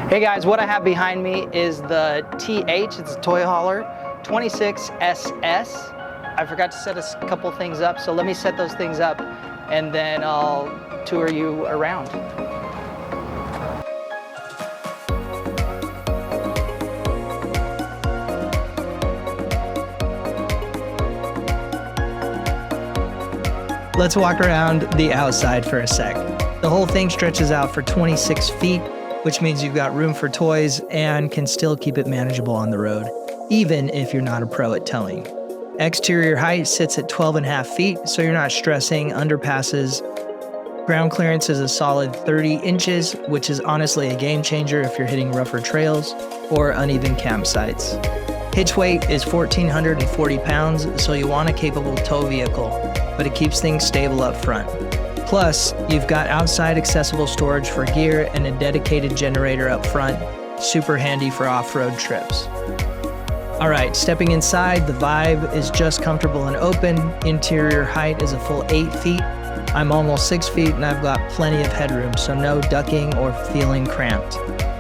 Hey guys, what I have behind me is the TH, it's a toy hauler, 26SS. I forgot to set a couple things up, so let me set those things up and then I'll tour you around. Let's walk around the outside for a sec. The whole thing stretches out for 26 feet, which means you've got room for toys and can still keep it manageable on the road, even if you're not a pro at towing. Exterior height sits at 12.5 feet, so you're not stressing underpasses. Ground clearance is a solid 30 inches, which is honestly a game changer if you're hitting rougher trails or uneven campsites. Hitch weight is 1,440 pounds, so you want a capable tow vehicle, but it keeps things stable up front. Plus, you've got outside accessible storage for gear and a dedicated generator up front, super handy for off-road trips. Alright, stepping inside, the vibe is just comfortable and open. Interior height is a full 8 feet. I'm almost 6 feet and I've got plenty of headroom, so no ducking or feeling cramped.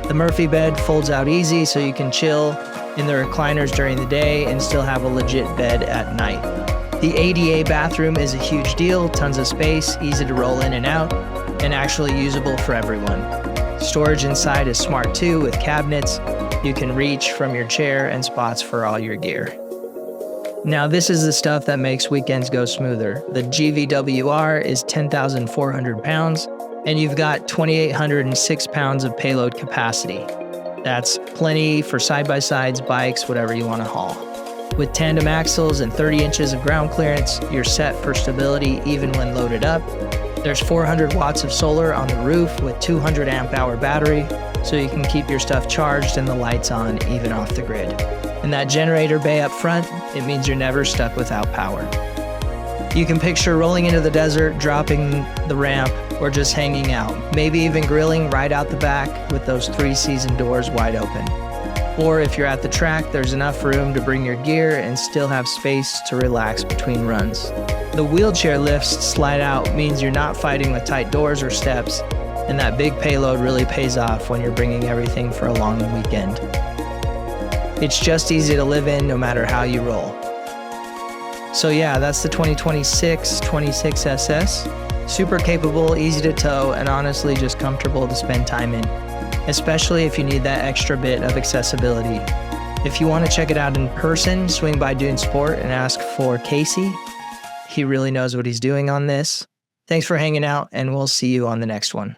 The Murphy bed folds out easy so you can chill in the recliners during the day and still have a legit bed at night. The ADA bathroom is a huge deal, tons of space, easy to roll in and out, and actually usable for everyone. Storage inside is smart too, with cabinets you can reach from your chair and spots for all your gear. Now this is the stuff that makes weekends go smoother. The GVWR is 10,400 pounds, and you've got 2,806 pounds of payload capacity. That's plenty for side-by-sides, bikes, whatever you want to haul. With tandem axles and 30 inches of ground clearance, you're set for stability even when loaded up. There's 400 watts of solar on the roof with 200 amp hour battery, so you can keep your stuff charged and the lights on even off the grid. And that generator bay up front, it means you're never stuck without power. You can picture rolling into the desert, dropping the ramp, or just hanging out, maybe even grilling right out the back with those 3-season doors wide open. Or if you're at the track, there's enough room to bring your gear and still have space to relax between runs. The wheelchair lifts slide out means you're not fighting with tight doors or steps, and that big payload really pays off when you're bringing everything for a long weekend. It's just easy to live in no matter how you roll. So yeah, that's the 2026 26SS. Super capable, easy to tow, and honestly just comfortable to spend time in, especially if you need that extra bit of accessibility. If you want to check it out in person, swing by Dune Sport and ask for Casey. He really knows what he's doing on this. Thanks for hanging out, and we'll see you on the next one.